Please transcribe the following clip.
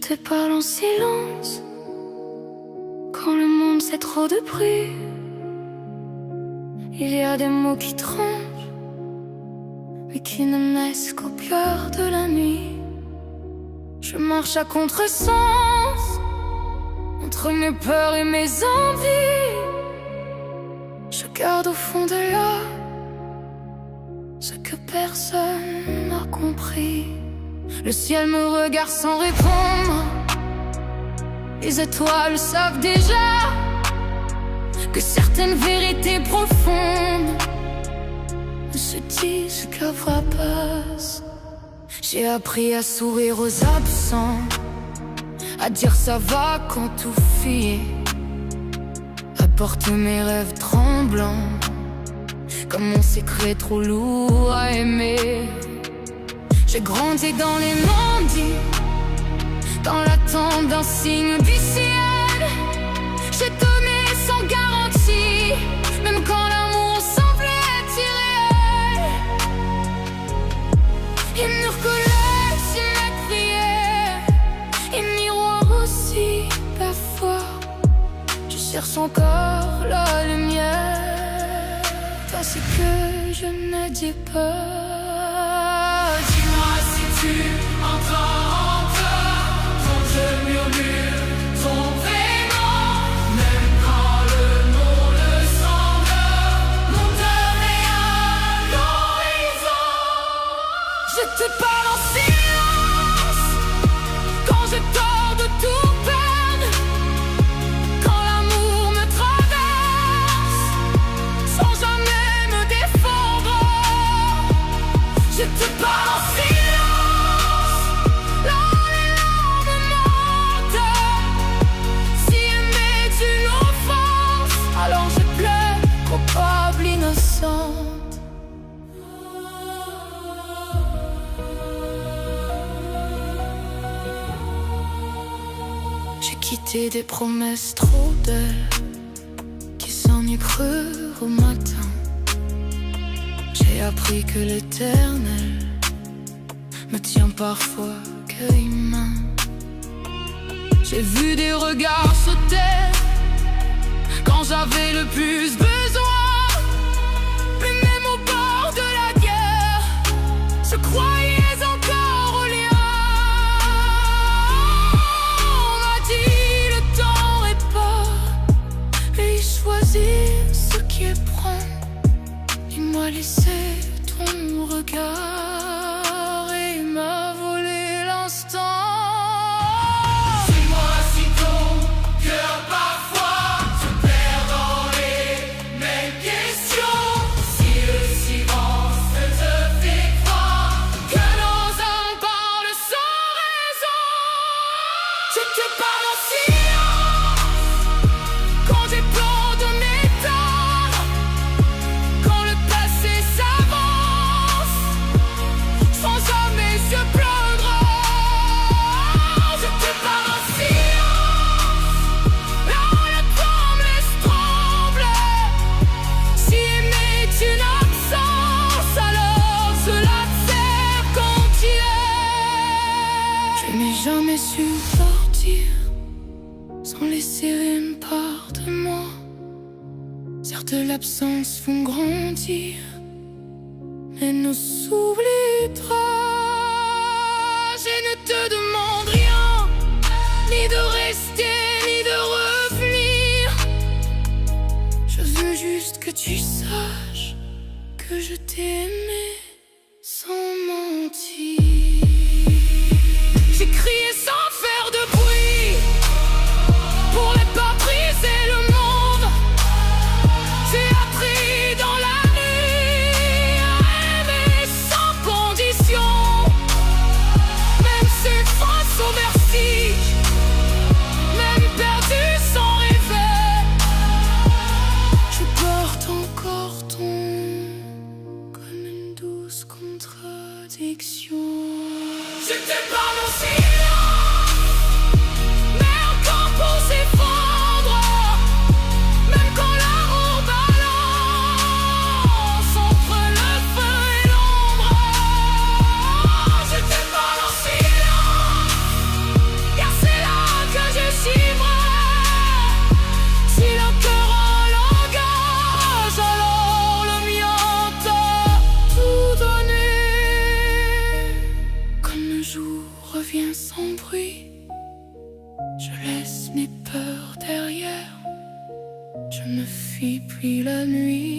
te parle en silence quand le monde c'est trop de bruit. Il y a des mots qui tranchent mais qui ne naissent qu'au cœur de la nuit. Je marche à contresens entre mes peurs et mes envies. Je garde au fond de l'âme ce que personne n'a compris. Le ciel me regarde sans répondre. Les étoiles savent déjà que certaines vérités profondes ne se disent qu'à voix basse. J'ai appris à sourire aux absents, à dire ça va quand tout fuit, à porter mes rêves tremblants comme mon secret trop lourd à aimer. J'ai grandi dans les non-dits, dans l'attente d'un signe du ciel. J'ai donné sans garantie, même quand l'amour semblait être irréel. Il me recollait si mes prières, et miroir aussi parfois. Je cherche encore la lumière dans ce que je ne dis pas. Tu entends quand je murmure ton prénom, même quand le monde semble monter à l'horizon. Je te parle en silence quand j'ai tort de tout perdre, quand l'amour me traverse sans jamais me défendre. Je te parle en silence. J'ai quitté des promesses trop belles qui s'ennuient au matin. J'ai appris que l'éternel me tient parfois que humain. J'ai vu des regards se taire quand j'avais le plus besoin. Plus même au bord de la guerre, je croyais encore au lien. On m'a dit le temps répare et il choisit ce qui est prend. Il m'a laissé ton regard et il m'a volé l'instant. Jamais su partir sans laisser une part de moi. Certes l'absence font grandir, mais nous s'oubliera. Je ne te demande rien, ni de rester, ni de revenir. Je veux juste que tu saches que je t'ai aimé sans mentir. J'ai crié sans faire de bruit pour ne pas briser le monde. J'ai appris dans la nuit à aimer sans condition, même si face au vertige, même perdu sans rêver. Je porte encore ton comme une douce contradiction. Je te parle en silence, mais encore pour s'effondre, même quand la roue balance entre le feu et l'ombre. Je te parle en silence, car fuit la nuit.